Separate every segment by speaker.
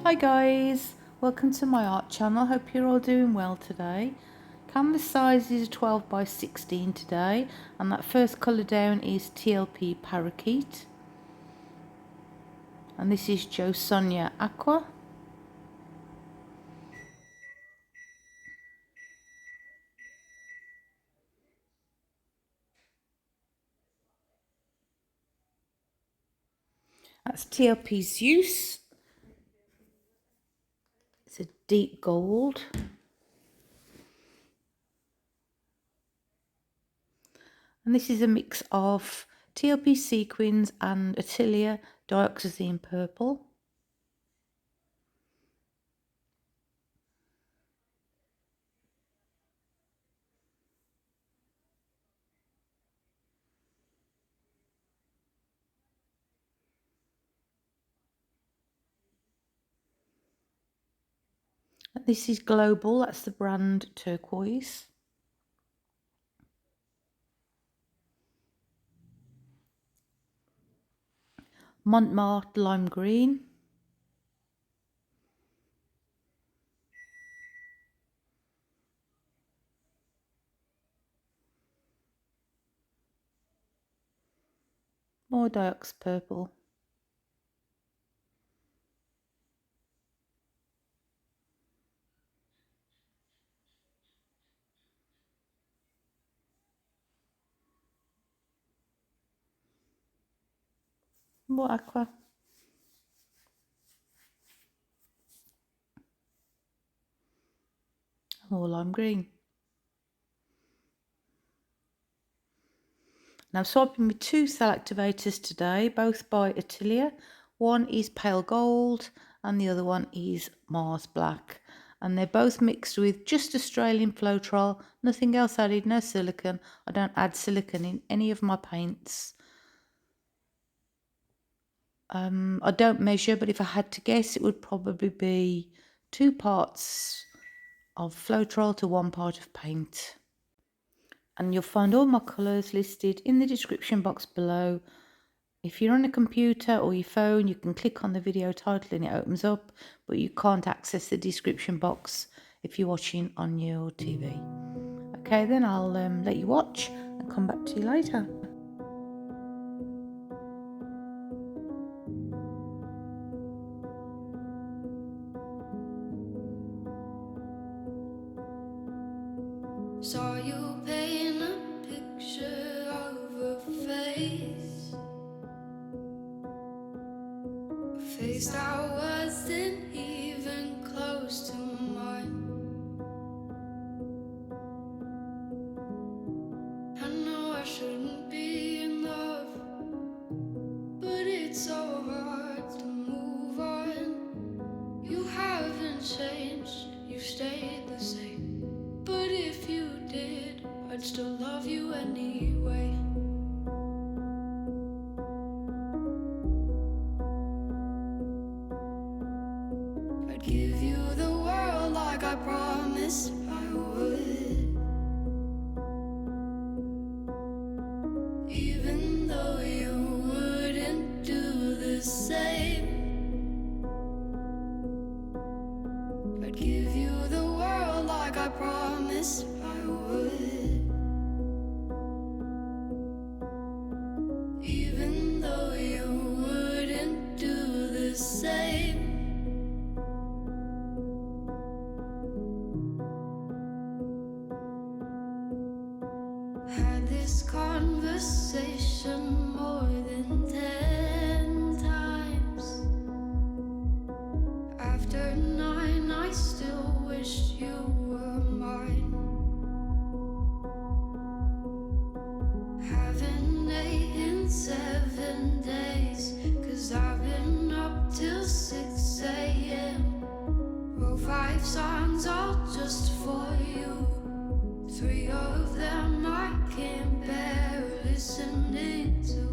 Speaker 1: Hi guys, welcome to my art channel. Hope you're all doing well today. Canvas size is 12 by 16 today, and that first colour down is TLP Parakeet, and this is Jo Sonia Aqua. That's TLP Zeus. It's a deep gold. And this is a mix of TLP Sequins and Atelier Dioxazine Purple. This is Global, that's the brand Turquoise. Montmartre Lime Green. More Diox Purple. More Aqua. More Lime Green. Now I'm swapping with two cell activators today, both by Atelier. One is Pale Gold and the other one is Mars Black. And they're both mixed with just Australian Floetrol, nothing else added, no silicone. I don't add silicone in any of my paints. I don't measure, but if I had to guess, it would probably be 2 parts of Floetrol to 1 part of paint. And you'll find all my colours listed in the description box below. If you're on a computer or your phone, you can click on the video title and it opens up, but you can't access the description box if you're watching on your TV. Okay, then I'll let you watch and come back to you later.
Speaker 2: Saw you paint a picture of a face that wasn't even close to mine. I know I shouldn't be in love, but it's so hard to move on. You haven't changed, you stayed the same. But if you did, I'd still love you anyway. I'd give you the world like I promised I would, even though you wouldn't do the same. I'd give you the world like I promised I would, even though you wouldn't do the same. Had this conversation more than 10 times. After 9, I still wish you were mine. Haven't ate in 7 days, 'cause I've been up till 6 a.m. Wrote 5 songs all just for you. 3 of them I can't bear listening to.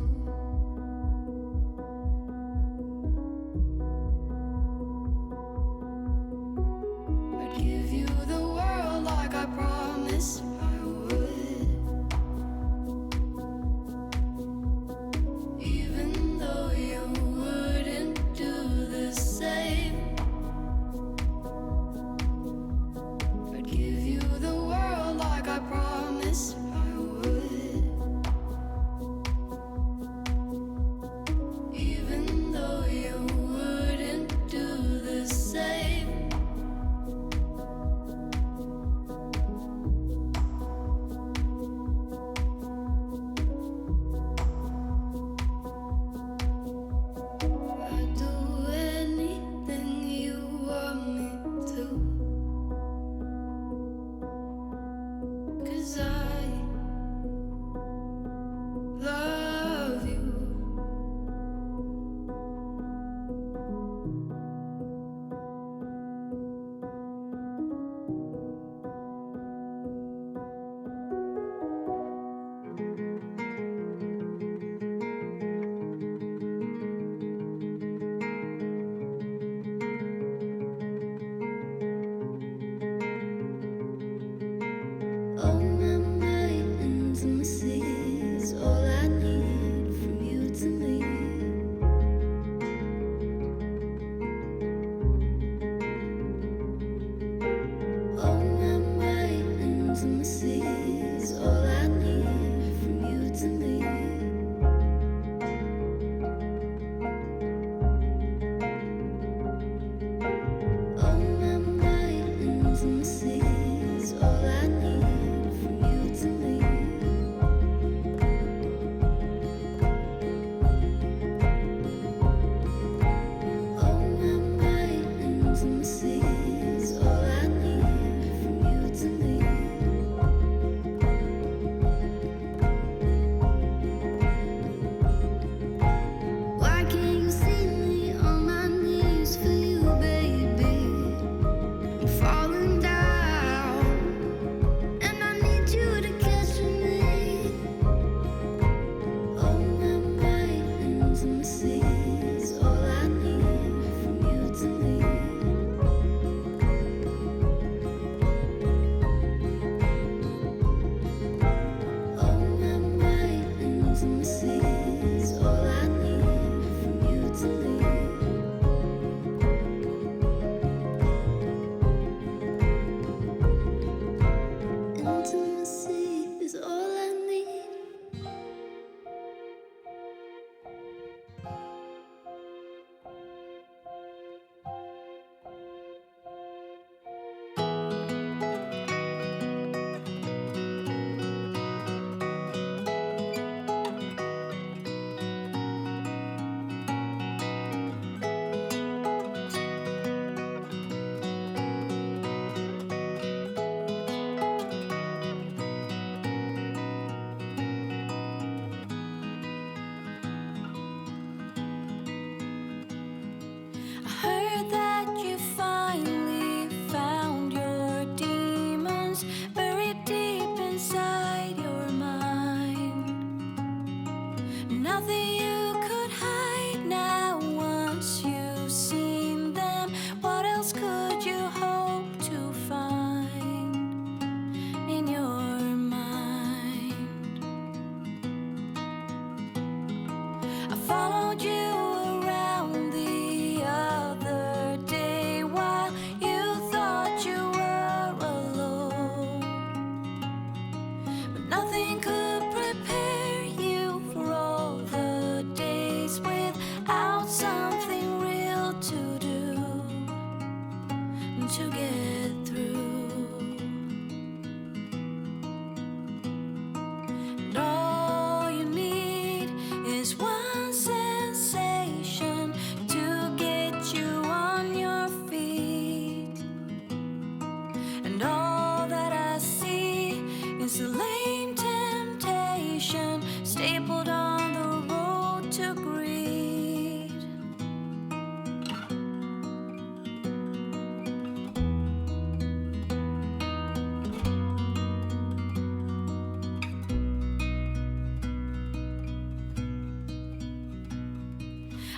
Speaker 2: I'd give you the world like I promised I would, even though you wouldn't do the same.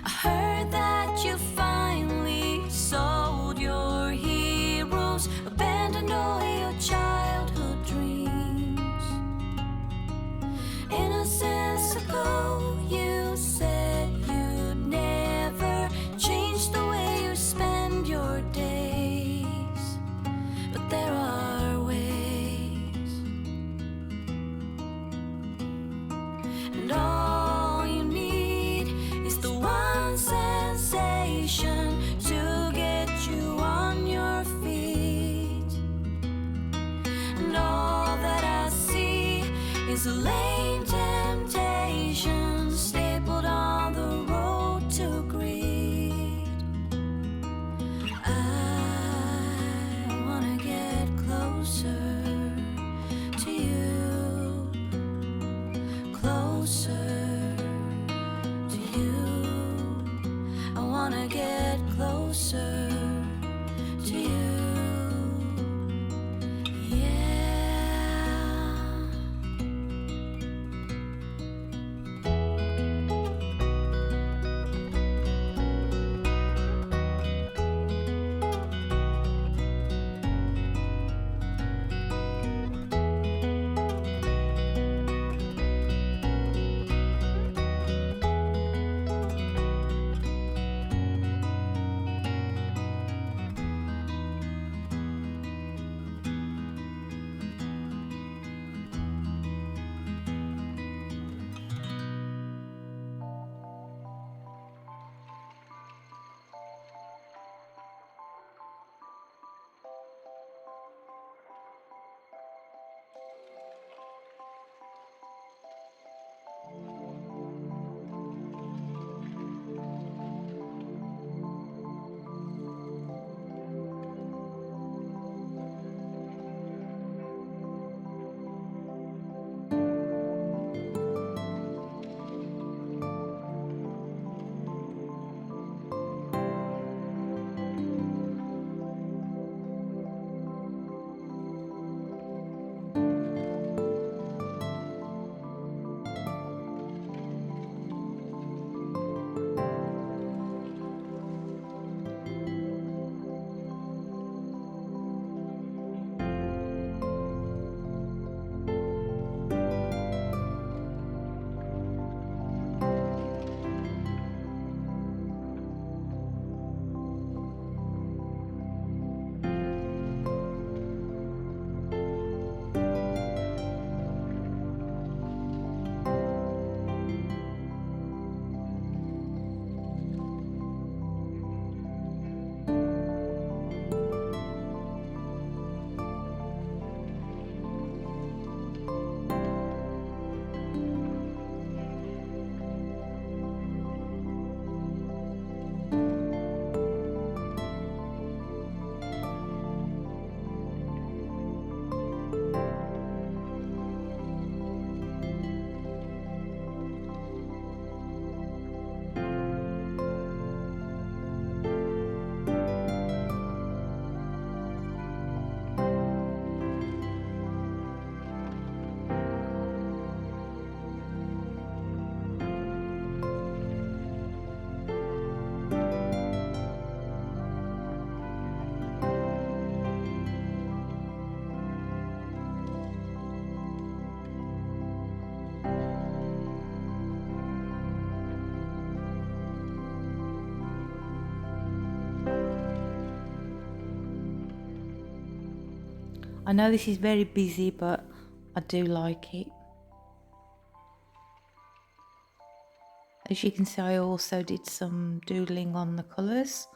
Speaker 3: I heard that you finally sold your heroes, abandoned all your childhood dreams. Innocence ago, you said you'd never change the way you spend your days. But there are ways, and all you need is the one sensation to get you on your feet. And all that I see is a lame temptation stapled on the road to greed. I wanna get closer to you, closer to you. I wanna get closer to you. Yeah.
Speaker 1: I know this is very busy, but I do like it. As you can see, I also did some doodling on the colours,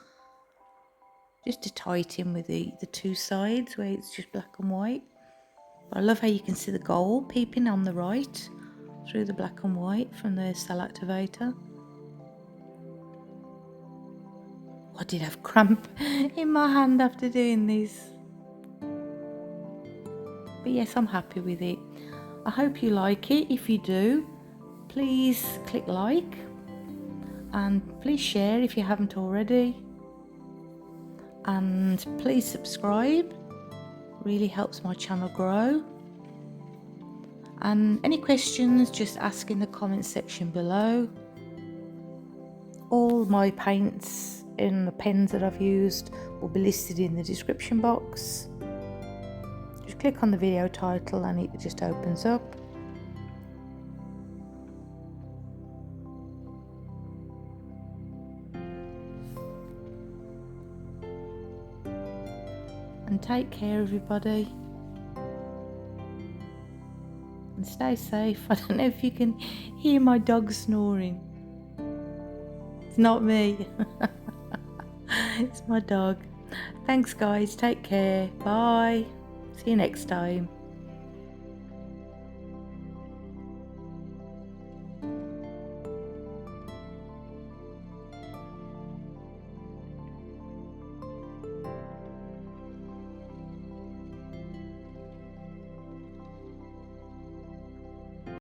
Speaker 1: just to tie it in with the two sides where it's just black and white. But I love how you can see the gold peeping on the right through the black and white from the cell activator. I did have cramp in my hand after doing this. But yes, I'm happy with it. I hope you like it. If you do, please click like and please share if you haven't already. And please subscribe. Really helps my channel grow. And any questions, just ask in the comment section below. All my paints and the pens that I've used will be listed in the description box. Just click on the video title and it just opens up. And take care, everybody. And stay safe. I don't know if you can hear my dog snoring. It's not me. It's my dog. Thanks, guys. Take care. Bye. See you next time.